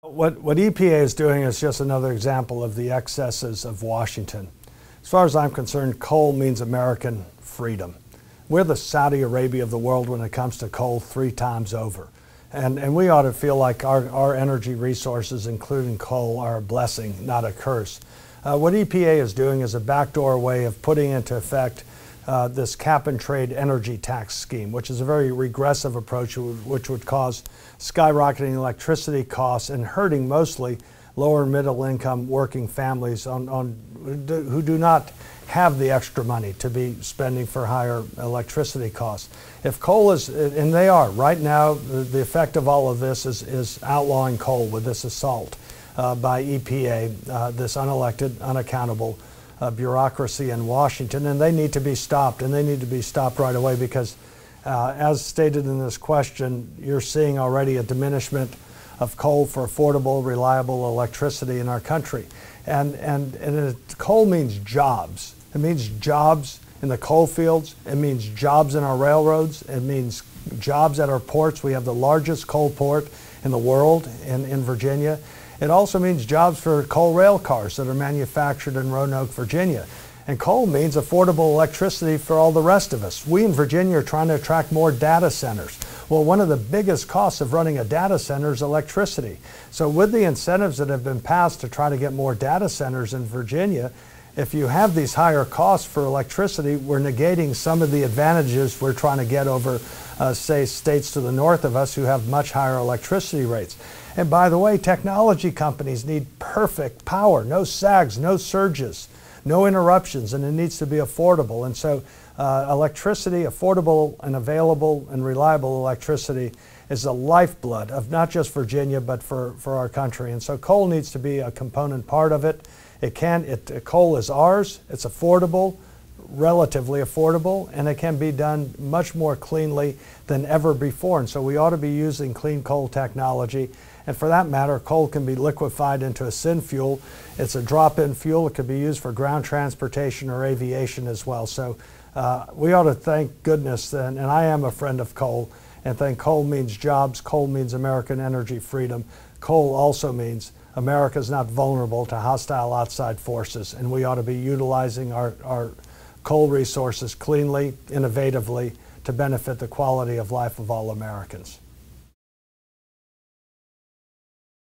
What EPA is doing is just another example of the excesses of Washington. As far as I'm concerned, coal means American freedom. We're the Saudi Arabia of the world when it comes to coal 3 times over. And we ought to feel like our energy resources, including coal, are a blessing, not a curse. What EPA is doing is a backdoor way of putting into effect this cap-and-trade energy tax scheme, which is a very regressive approach which would cause skyrocketing electricity costs and hurting mostly lower and middle income working families who do not have the extra money to be spending for higher electricity costs. If coal is, and they are, right now the effect of all of this is outlawing coal with this assault by EPA, this unelected, unaccountable bureaucracy in Washington, and they need to be stopped, and they need to be stopped right away because as stated in this question, you're seeing already a diminishment of coal for affordable, reliable electricity in our country. And coal means jobs. It means jobs in the coal fields. It means jobs in our railroads. It means jobs at our ports. We have the largest coal port in the world in Virginia. It also means jobs for coal rail cars that are manufactured in Roanoke, Virginia. And coal means affordable electricity for all the rest of us. We in Virginia are trying to attract more data centers. Well, one of the biggest costs of running a data center is electricity. So with the incentives that have been passed to try to get more data centers in Virginia, if you have these higher costs for electricity, we're negating some of the advantages we're trying to get over, say, states to the north of us who have much higher electricity rates. And by the way, technology companies need perfect power, no sags, no surges, no interruptions, and it needs to be affordable. And so electricity, affordable and available and reliable electricity is the lifeblood of not just Virginia, but for our country. And so coal needs to be a component part of it. Coal is ours, it's affordable, relatively affordable, and it can be done much more cleanly than ever before. And so we ought to be using clean coal technology. And for that matter, coal can be liquefied into a syn fuel. It's a drop-in fuel. It could be used for ground transportation or aviation as well. So we ought to thank goodness, and I am a friend of coal, and think coal means jobs, coal means American energy freedom. Coal also means America is not vulnerable to hostile outside forces, and we ought to be utilizing our coal resources cleanly, innovatively, to benefit the quality of life of all Americans.